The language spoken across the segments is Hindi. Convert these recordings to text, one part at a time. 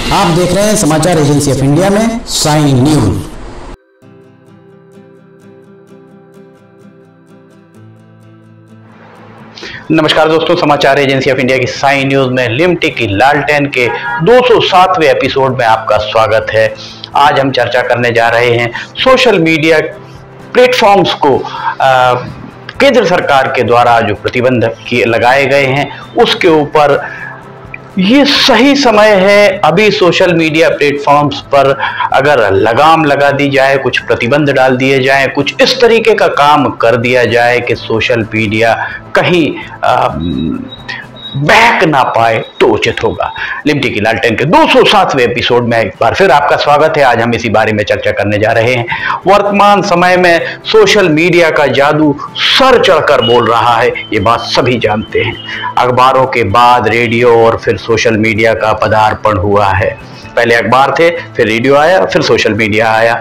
आप देख रहे हैं समाचार एजेंसी ऑफ इंडिया में साई न्यूज। नमस्कार दोस्तों, समाचार एजेंसी ऑफ इंडिया की साई न्यूज में लिमटिक की लालटेन के 207वें एपिसोड में आपका स्वागत है। आज हम चर्चा करने जा रहे हैं सोशल मीडिया प्लेटफॉर्म्स को केंद्र सरकार के द्वारा जो प्रतिबंध लगाए गए हैं उसके ऊपर। ये सही समय है अभी सोशल मीडिया प्लेटफॉर्म्स पर अगर लगाम लगा दी जाए, कुछ प्रतिबंध डाल दिए जाए, कुछ इस तरीके का काम कर दिया जाए कि सोशल मीडिया कहीं बहक ना पाए तो उचित होगा। लिमटिक की लालटेन के 207वें एपिसोड में एक बार फिर आपका स्वागत है। आज हम इसी बारे में चर्चा करने जा रहे हैं। वर्तमान समय में सोशल मीडिया का जादू सर चढ़कर बोल रहा है, ये बात सभी जानते हैं। अखबारों के बाद रेडियो और फिर सोशल मीडिया का पदार्पण हुआ है। पहले अखबार थे, फिर रेडियो आया, फिर सोशल मीडिया आया।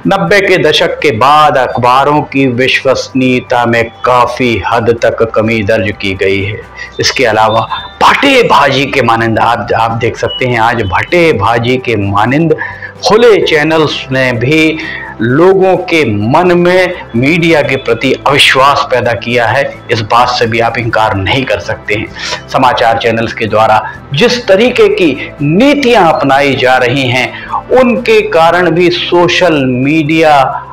90 के दशक के बाद अखबारों की विश्वसनीयता में काफी हद तक कमी दर्ज की गई है। इसके अलावा भट्टे भाजी के मानंद आप देख सकते हैं। आज भट्टे भाजी के मानंद खुले चैनल्स ने भी लोगों के मन में मीडिया के प्रति अविश्वास पैदा किया है। इस बात से भी आप इनकार नहीं कर सकते हैं। समाचार चैनल्स के द्वारा जिस तरीके की नीतियां अपनाई जा रही हैं उनके कारण भी सोशल मीडिया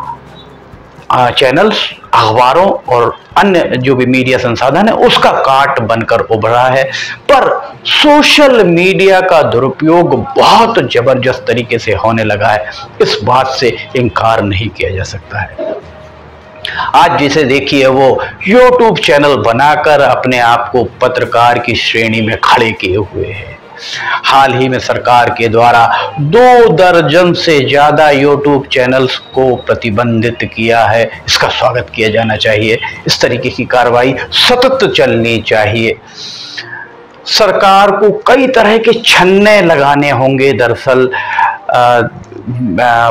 चैनल्स, अखबारों और अन्य जो भी मीडिया संसाधन है उसका काट बनकर उभरा है। पर सोशल मीडिया का दुरुपयोग बहुत जबरदस्त तरीके से होने लगा है, इस बात से इनकार नहीं किया जा सकता है। आज जिसे देखिए वो YouTube चैनल बनाकर अपने आप को पत्रकार की श्रेणी में खड़े किए हुए है। हाल ही में सरकार के द्वारा 2 दर्जन से ज्यादा YouTube चैनल्स को प्रतिबंधित किया है। इसका स्वागत किया जाना चाहिए। इस तरीके की कार्रवाई सतत चलनी चाहिए। सरकार को कई तरह के छन्ने लगाने होंगे। दरअसल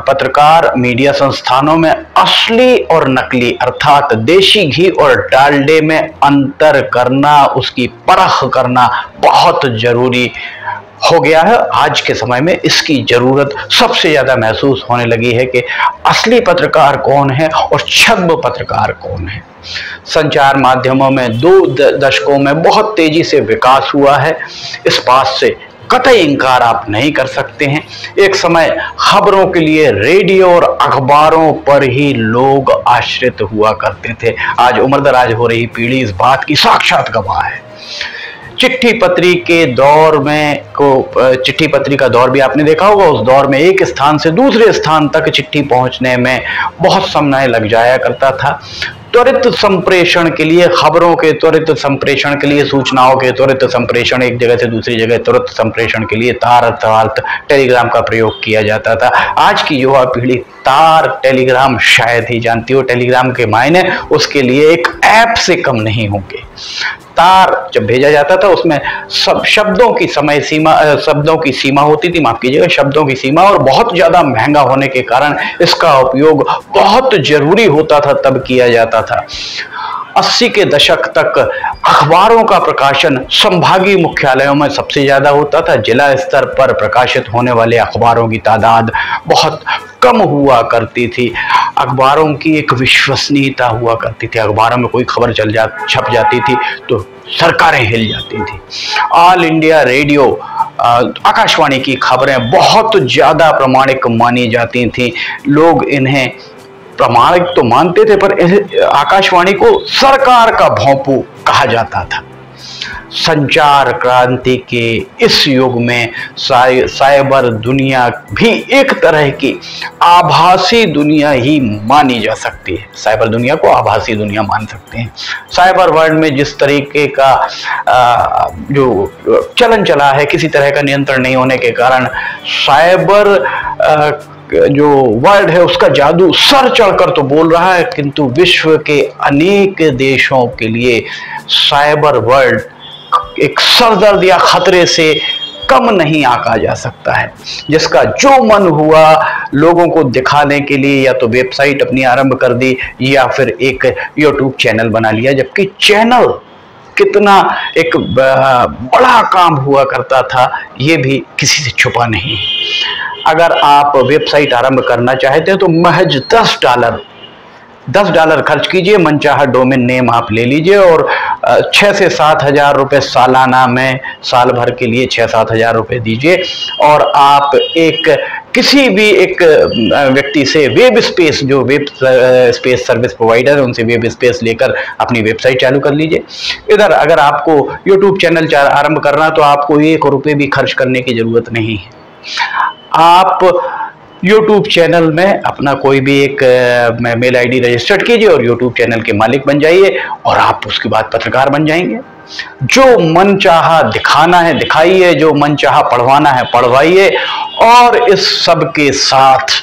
पत्रकार मीडिया संस्थानों में असली और नकली अर्थात देशी घी और डालडे में अंतर करना, उसकी परख करना बहुत जरूरी हो गया है। आज के समय में इसकी जरूरत सबसे ज्यादा महसूस होने लगी है कि असली पत्रकार कौन है और छद्म पत्रकार कौन है। संचार माध्यमों में 2 दशकों में बहुत तेजी से विकास हुआ है, इस बात से कतई इनकार आप नहीं कर सकते हैं। एक समय खबरों के लिए रेडियो और अखबारों पर ही लोग आश्रित हुआ करते थे। आज उम्रदराज हो रही पीढ़ी इस बात की साक्षात गवाह है। चिट्ठी पत्री के दौर में चिट्ठी पत्री का दौर भी आपने देखा होगा। उस दौर में एक स्थान से दूसरे स्थान तक चिट्ठी पहुंचने में बहुत समय लग जाया करता था। त्वरित संप्रेषण के लिए, खबरों के त्वरित संप्रेषण के लिए, सूचनाओं के त्वरित संप्रेषण, एक जगह से दूसरी जगह त्वरित संप्रेषण के लिए तार अर्थात टेलीग्राम का प्रयोग किया जाता था। आज की युवा पीढ़ी तार टेलीग्राम शायद ही जानती हो। टेलीग्राम के मायने उसके लिए एक ऐप से कम नहीं होंगे। तार जब भेजा जाता था उसमें सब शब्दों की सीमा होती थी, माफ कीजिएगा, शब्दों की सीमा, और बहुत ज्यादा महंगा होने के कारण इसका उपयोग बहुत जरूरी होता था तब किया जाता था। 80 के दशक तक अखबारों का प्रकाशन संभागीय मुख्यालयों में सबसे ज्यादा होता था। जिला स्तर पर प्रकाशित होने वाले अखबारों की तादाद बहुत कम हुआ करती थी। अखबारों की एक विश्वसनीयता हुआ करती थी। अखबारों में कोई खबर छप जाती थी तो सरकारें हिल जाती थी। ऑल इंडिया रेडियो, आकाशवाणी की खबरें बहुत ज्यादा प्रामाणिक मानी जाती थी। लोग इन्हें प्रामाणिक तो मानते थे, पर आकाशवाणी को सरकार का भोंपू कहा जाता था। संचार क्रांति के इस युग में साइबर दुनिया भी एक तरह की आभासी दुनिया ही मानी जा सकती है। साइबर दुनिया को आभासी दुनिया मान सकते हैं। साइबर वर्ल्ड में जिस तरीके का जो चलन चला है, किसी तरह का नियंत्रण नहीं होने के कारण साइबर जो वर्ल्ड है उसका जादू सर चढ़कर तो बोल रहा है, किंतु विश्व के अनेक देशों के लिए साइबर वर्ल्ड एक सरदर्द या खतरे से कम नहीं आंका जा सकता है। जिसका जो मन हुआ लोगों को दिखाने के लिए या तो वेबसाइट अपनी आरंभ कर दी या फिर एक यूट्यूब चैनल बना लिया, जबकि चैनल कितना एक बड़ा काम हुआ करता था, ये भी किसी से छुपा नहीं। अगर आप वेबसाइट आरंभ करना चाहते हैं तो महज $10 खर्च कीजिए, मनचाहा डोमेन नेम आप ले लीजिए और 6 से 7 हज़ार रुपये सालाना में, साल भर के लिए 6-7 हज़ार रुपये दीजिए और आप किसी भी एक व्यक्ति से वेब स्पेस, जो वेब स्पेस सर्विस प्रोवाइडर है, उनसे वेब स्पेस लेकर अपनी वेबसाइट चालू कर लीजिए। इधर अगर आपको यूट्यूब चैनल आरंभ करना तो आपको 1 रुपये भी खर्च करने की ज़रूरत नहीं है। आप YouTube चैनल में अपना कोई भी एक मेल आईडी रजिस्टर्ड कीजिए और YouTube चैनल के मालिक बन जाइए और आप उसके बाद पत्रकार बन जाएंगे। जो मन चाहा दिखाना है दिखाइए, जो मन चाहा पढ़वाना है पढ़वाइए और इस सब के साथ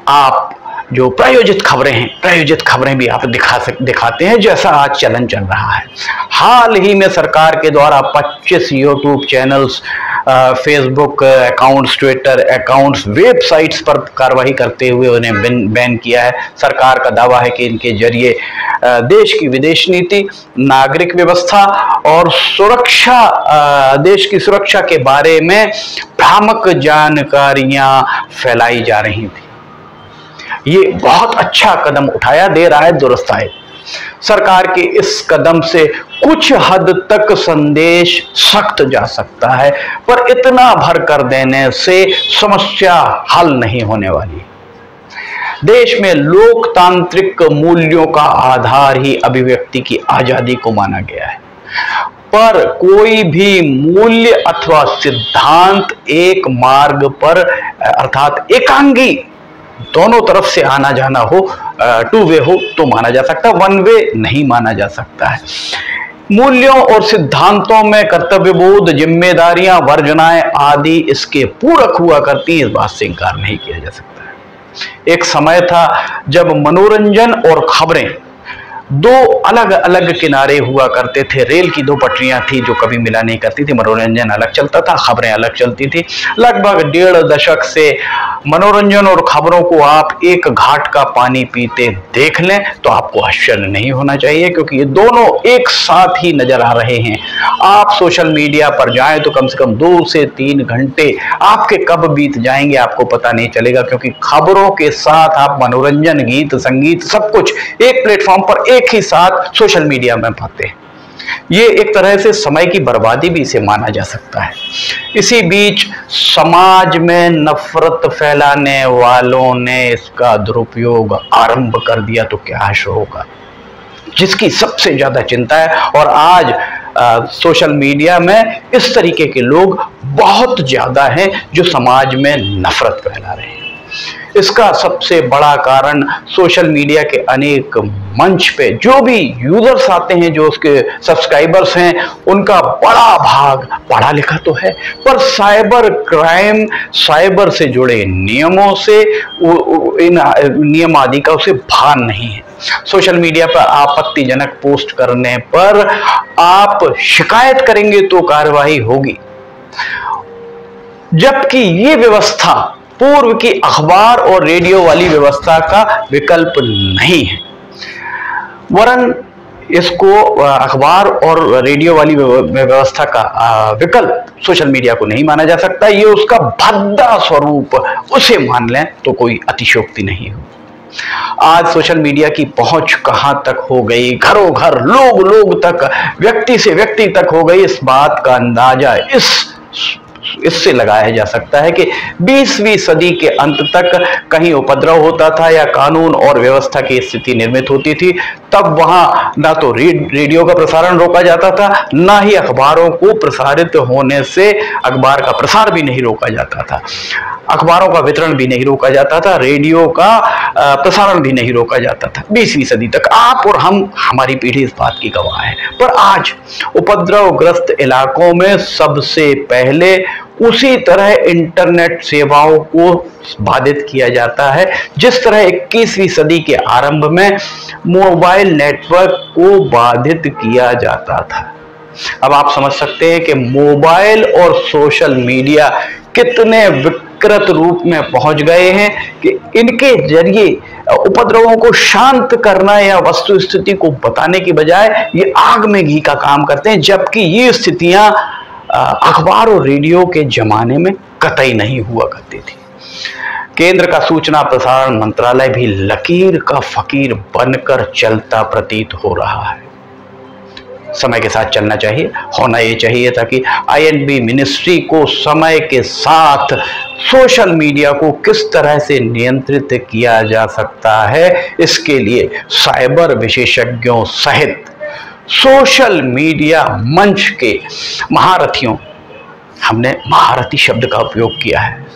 आप जो प्रायोजित खबरें भी आप दिखाते हैं, जैसा आज चलन चल रहा है। हाल ही में सरकार के द्वारा 25 YouTube channels, Facebook accounts, Twitter accounts, websites पर कार्रवाई करते हुए उन्हें बैन किया है। सरकार का दावा है कि इनके जरिए देश की विदेश नीति, नागरिक व्यवस्था और सुरक्षा, देश की सुरक्षा के बारे में भ्रामक जानकारियां फैलाई जा रही थी। ये बहुत अच्छा कदम उठाया, दे रहा है दुरुस्त है। सरकार के इस कदम से कुछ हद तक संदेश सख्त जा सकता है, पर इतना भर कर देने से समस्या हल नहीं होने वाली। देश में लोकतांत्रिक मूल्यों का आधार ही अभिव्यक्ति की आजादी को माना गया है, पर कोई भी मूल्य अथवा सिद्धांत एक मार्ग पर अर्थात एकांगी दोनों तरफ से आना जाना हो, 2 वे हो तो माना जा सकता है, 1 वे नहीं माना जा सकता है। मूल्यों और सिद्धांतों में कर्तव्यबोध, जिम्मेदारियां, वर्जनाएं आदि इसके पूरक हुआ करती, इस बात से इनकार नहीं किया जा सकता है। एक समय था जब मनोरंजन और खबरें 2 अलग अलग किनारे हुआ करते थे। रेल की 2 पटरियां थी जो कभी मिला नहीं करती थी। मनोरंजन अलग चलता था, खबरें अलग चलती थी। लगभग 1.5 दशक से मनोरंजन और खबरों को आप एक घाट का पानी पीते देख लें तो आपको आश्चर्य नहीं होना चाहिए, क्योंकि ये दोनों एक साथ ही नजर आ रहे हैं। आप सोशल मीडिया पर जाएं तो कम से कम 2 से 3 घंटे आपके कब बीत जाएंगे आपको पता नहीं चलेगा, क्योंकि खबरों के साथ आप मनोरंजन, गीत, संगीत सब कुछ एक प्लेटफॉर्म पर एक ही साथ सोशल मीडिया में पाते हैं। ये एक तरह से समय की बर्बादी भी इसे माना जा सकता है। इसी बीच समाज में नफरत फैलाने वालों ने इसका दुरुपयोग आरंभ कर दिया तो क्या हाल होगा, जिसकी सबसे ज्यादा चिंता है। और आज सोशल मीडिया में इस तरीके के लोग बहुत ज्यादा हैं जो समाज में नफरत फैला रहे हैं। इसका सबसे बड़ा कारण सोशल मीडिया के अनेक मंच पे जो भी यूजर्स आते हैं, जो उसके सब्सक्राइबर्स हैं, उनका बड़ा भाग पढ़ा लिखा तो है, पर साइबर क्राइम, साइबर से जुड़े नियमों से, इन नियम आदि का उसे भान नहीं है। सोशल मीडिया पर आपत्तिजनक पोस्ट करने पर आप शिकायत करेंगे तो कार्रवाई होगी, जबकि ये व्यवस्था पूर्व की अखबार और रेडियो वाली व्यवस्था का विकल्प नहीं है। वरन इसको अखबार और रेडियो वाली व्यवस्था का विकल्प सोशल मीडिया को नहीं माना जा सकता। ये उसका भद्दा स्वरूप, उसे मान लें तो कोई अतिशयोक्ति नहीं हो। आज सोशल मीडिया की पहुंच कहां तक हो गई, घरों घर, लोग तक, व्यक्ति से व्यक्ति तक हो गई। इस बात का अंदाजा इससे लगाया जा सकता है कि 20वीं सदी के अंत तक कहीं उपद्रव होता था या कानून और व्यवस्था की स्थिति निर्मित होती थी, तब वहां ना तो रेडियो का प्रसारण रोका जाता था, ना ही अखबारों को प्रसारित होने से अखबार का प्रसार भी नहीं रोका जाता था, अखबारों का वितरण भी नहीं रोका जाता था, रेडियो का प्रसारण भी नहीं रोका जाता था। 20वीं सदी तक आप और हम, हमारी पीढ़ी इस बात की गवाह है। पर आज उपद्रवग्रस्त इलाकों में सबसे पहले उसी तरह इंटरनेट सेवाओं को बाधित किया जाता है जिस तरह 21वीं सदी के आरंभ में मोबाइल नेटवर्क को बाधित किया जाता था। अब आप समझ सकते हैं कि मोबाइल और सोशल मीडिया कितने विकृत रूप में पहुंच गए हैं कि इनके जरिए उपद्रवों को शांत करना या वस्तु स्थिति को बताने की बजाय ये आग में घी का काम करते हैं, जबकि ये स्थितियां अखबार और रेडियो के जमाने में कतई नहीं हुआ करती थी। केंद्र का सूचना प्रसारण मंत्रालय भी लकीर का फकीर बनकर चलता प्रतीत हो रहा है। समय के साथ चलना चाहिए, होना ये चाहिए ताकि INB मिनिस्ट्री को समय के साथ सोशल मीडिया को किस तरह से नियंत्रित किया जा सकता है, इसके लिए साइबर विशेषज्ञों सहित सोशल मीडिया मंच के महारथियों, हमने महारथी शब्द का उपयोग किया है,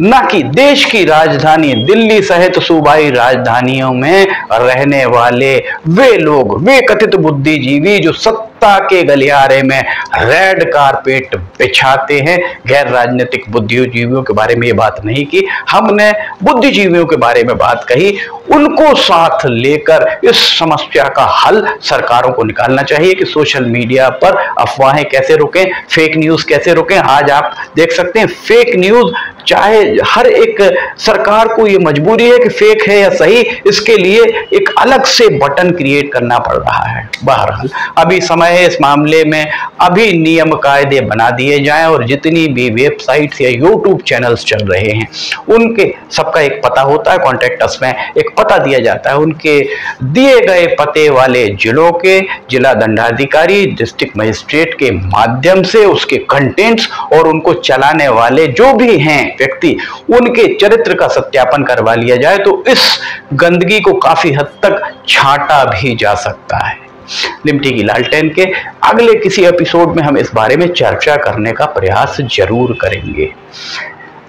न कि देश की राजधानी दिल्ली सहित सूबाई राजधानियों में रहने वाले वे लोग, वे कथित बुद्धिजीवी जो सत्ता के गलियारे में रेड कारपेट बिछाते हैं। गैर राजनीतिक बुद्धिजीवियों के बारे में ये बात नहीं की, हमने बुद्धिजीवियों के बारे में बात कही। उनको साथ लेकर इस समस्या का हल सरकारों को निकालना चाहिए कि सोशल मीडिया पर अफवाहें कैसे रोकें, फेक न्यूज कैसे रोकें। आज आप देख सकते हैं फेक न्यूज, चाहे हर एक सरकार को ये मजबूरी है कि फेक है या सही, इसके लिए एक अलग से बटन क्रिएट करना पड़ रहा है। बहरहाल अभी समय है इस मामले में, अभी नियम कायदे बना दिए जाएं और जितनी भी वेबसाइट्स या यूट्यूब चैनल्स चल रहे हैं उनके सबका एक पता होता है, कॉन्टैक्ट अस में एक पता दिया जाता है, उनके दिए गए पते वाले जिलों के जिला दंडाधिकारी, डिस्ट्रिक्ट मजिस्ट्रेट के माध्यम से उसके कंटेंट्स और उनको चलाने वाले जो भी हैं व्यक्ति, उनके चरित्र का सत्यापन करवा लिया जाए तो इस गंदगी को काफी हद तक छांटा भी जा सकता है। लिमटी की लालटेन के अगले किसी एपिसोड में हम इस बारे में चर्चा करने का प्रयास जरूर करेंगे।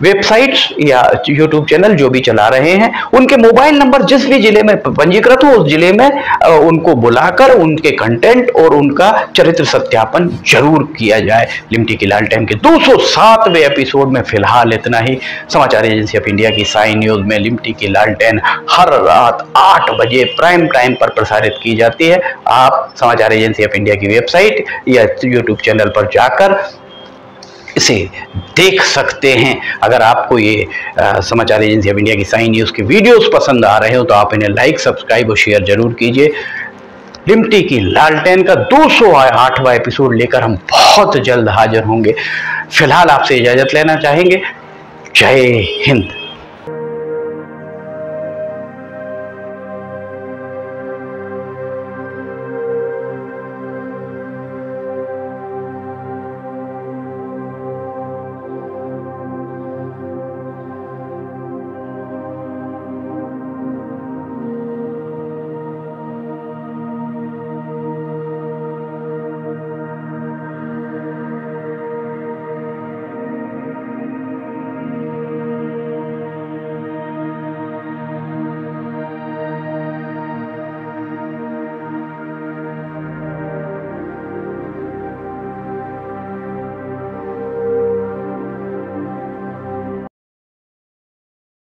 वेबसाइट्स या यूट्यूब चैनल जो भी चला रहे हैं उनके मोबाइल नंबर जिस भी जिले में पंजीकृत हो उस जिले में उनको बुलाकर उनके कंटेंट और उनका चरित्र सत्यापन जरूर किया जाए। लिमटी की लालटेन के 207वें एपिसोड में फिलहाल इतना ही। समाचार एजेंसी ऑफ इंडिया की साई न्यूज में लिमटी की लालटेन हर रात 8 बजे प्राइम टाइम पर प्रसारित की जाती है। आप समाचार एजेंसी ऑफ इंडिया की वेबसाइट या यूट्यूब चैनल पर जाकर इसे देख सकते हैं। अगर आपको ये समाचार एजेंसी ऑफ इंडिया की साई न्यूज़ की वीडियोस पसंद आ रहे हो तो आप इन्हें लाइक, सब्सक्राइब और शेयर जरूर कीजिए। लिमटी की लालटेन का 208वां एपिसोड लेकर हम बहुत जल्द हाजिर होंगे। फिलहाल आपसे इजाजत लेना चाहेंगे। जय हिंद।